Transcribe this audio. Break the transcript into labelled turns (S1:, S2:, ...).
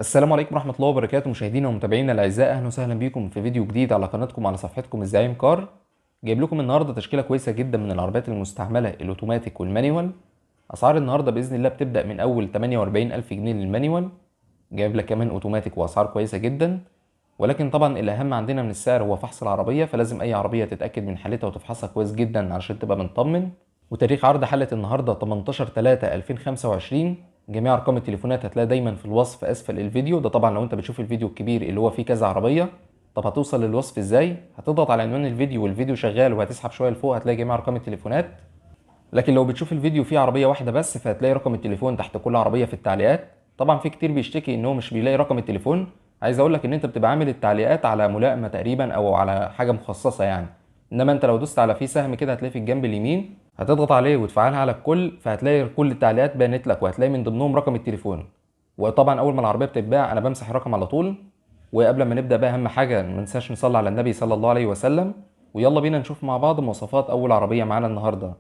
S1: السلام عليكم ورحمة الله وبركاته، مشاهدينا ومتابعينا الأعزاء. أهلا وسهلا بيكم في فيديو جديد على قناتكم على صفحتكم الزعيم كار. جايب لكم النهاردة تشكيلة كويسة جدا من العربيات المستعملة الأوتوماتيك والمانيوال. أسعار النهاردة بإذن الله بتبدأ من أول 48 ألف جنيه للمانيوال. جايب لك كمان أوتوماتيك وأسعار كويسة جدا، ولكن طبعا الأهم عندنا من السعر هو فحص العربية، فلازم أي عربية تتأكد من حالتها وتفحصها كويس جدا علشان تبقى مطمن. وتاريخ عرض حلقة النهاردة 18/3/2025. جميع ارقام التليفونات هتلاقي دايما في الوصف اسفل الفيديو ده، طبعا لو انت بتشوف الفيديو الكبير اللي هو فيه كذا عربيه. طب هتوصل للوصف ازاي؟ هتضغط على عنوان الفيديو والفيديو شغال وهتسحب شويه لفوق هتلاقي جميع ارقام التليفونات. لكن لو بتشوف الفيديو فيه عربيه واحده بس فهتلاقي رقم التليفون تحت كل عربيه في التعليقات. طبعا في كتير بيشتكي ان هو مش بيلاقي رقم التليفون. عايز اقول لك ان انت بتبقى عامل التعليقات على ملائمه تقريبا او على حاجه مخصصه يعني. انما انت لو دوست على فيه سهم كده هتلاقيه في الجنب اليمين، هتضغط عليه وتفعلها على الكل فهتلاقي كل التعليقات بانت لك وهتلاقي من ضمنهم رقم التليفون. وطبعا اول ما العربيه بتتباع انا بمسح الرقم على طول. وقبل ما نبدا بقى اهم حاجه ما ننساش نصلي على النبي صلى الله عليه وسلم. ويلا بينا نشوف مع بعض مواصفات اول عربيه معانا النهارده.